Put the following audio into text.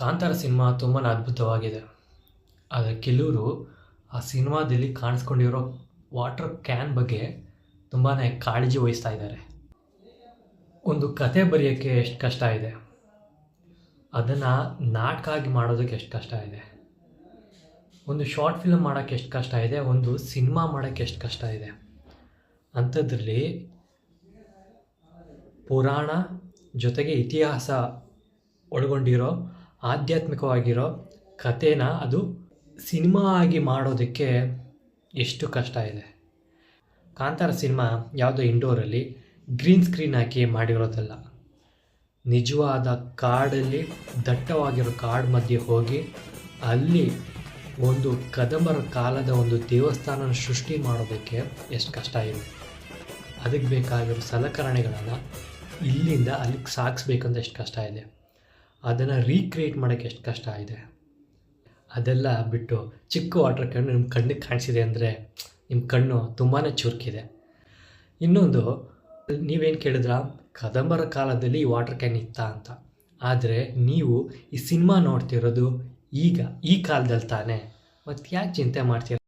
Kantara cinema ತುಂಬಾ ಅದ್ಭುತವಾಗಿದೆ. ಆದರೆ ಕೆಲವರು ಆ ಸಿನಿಮಾದಲ್ಲಿ ಕಾಣಿಸ್ಕೊಂಡಿರೋ ವಾಟರ್ ಕ್ಯಾನ್ ಬಗ್ಗೆ ತುಂಬಾ ಕಾಳಜಿ ವಹಿಸ್ತಾ ಇದ್ದಾರೆ. ಒಂದು ಕತೆ ಬರೆಯೋಕ್ಕೆ ಎಷ್ಟು ಕಷ್ಟ ಇದೆ, ಅದನ್ನು ನಾಟಕ ಆಗಿ ಮಾಡೋದಕ್ಕೆ ಎಷ್ಟು ಕಷ್ಟ ಇದೆ, ಒಂದು ಶಾರ್ಟ್ ಫಿಲ್ಮ್ ಮಾಡೋಕ್ಕೆ ಎಷ್ಟು ಕಷ್ಟ ಇದೆ, ಒಂದು ಸಿನಿಮಾ ಮಾಡೋಕ್ಕೆ ಎಷ್ಟು ಕಷ್ಟ ಇದೆ. ಅಂಥದ್ರಲ್ಲಿ ಪುರಾಣ ಜೊತೆಗೆ ಇತಿಹಾಸ ಒಳಗೊಂಡಿರೋ ಆಧ್ಯಾತ್ಮಿಕವಾಗಿರೋ ಕಥೆನ ಅದು ಸಿನಿಮಾ ಆಗಿ ಮಾಡೋದಕ್ಕೆ ಎಷ್ಟು ಕಷ್ಟ ಇದೆ. ಕಾಂತಾರ ಸಿನಿಮಾ ಯಾವುದೋ ಇಂಡೋರಲ್ಲಿ ಗ್ರೀನ್ ಸ್ಕ್ರೀನ್ ಹಾಕಿ ಮಾಡಿರೋದಲ್ಲ. ನಿಜವಾದ ಕಾಡಲ್ಲಿ ದಟ್ಟವಾಗಿರೋ ಕಾಡು ಮಧ್ಯೆ ಹೋಗಿ ಅಲ್ಲಿ ಒಂದು ಕದಂಬರ ಕಾಲದ ಒಂದು ದೇವಸ್ಥಾನ ಸೃಷ್ಟಿ ಮಾಡೋದಕ್ಕೆ ಎಷ್ಟು ಕಷ್ಟ ಇದೆ. ಅದಕ್ಕೆ ಬೇಕಾಗಿರೋ ಸಲಕರಣೆಗಳನ್ನು ಇಲ್ಲಿಂದ ಅಲ್ಲಿಗೆ ಸಾಗಿಸ್ಬೇಕಂತ ಎಷ್ಟು ಕಷ್ಟ ಇದೆ. ಅದನ್ನು ರೀಕ್ರಿಯೇಟ್ ಮಾಡೋಕ್ಕೆ ಎಷ್ಟು ಕಷ್ಟ ಇದೆ. ಅದೆಲ್ಲ ಬಿಟ್ಟು ಚಿಕ್ಕ ವಾಟರ್ ಕ್ಯಾನ್ ನಿಮ್ಮ ಕಣ್ಣಿಗೆ ಕಾಣಿಸಿದೆ ಅಂದರೆ ನಿಮ್ಮ ಕಣ್ಣು ತುಂಬಾ ಚುರುಕಿದೆ. ಇನ್ನೊಂದು, ನೀವೇನು ಕೇಳಿದ್ರ ಕದಂಬರ ಕಾಲದಲ್ಲಿ ಈ ವಾಟರ್ ಕ್ಯಾನ್ ಇತ್ತಾ ಅಂತ. ಆದರೆ ನೀವು ಈ ಸಿನಿಮಾ ನೋಡ್ತಿರೋದು ಈಗ ಈ ಕಾಲದಲ್ಲಿ ತಾನೇ, ಮತ್ತು ಯಾಕೆ ಚಿಂತೆ ಮಾಡ್ತೀರ?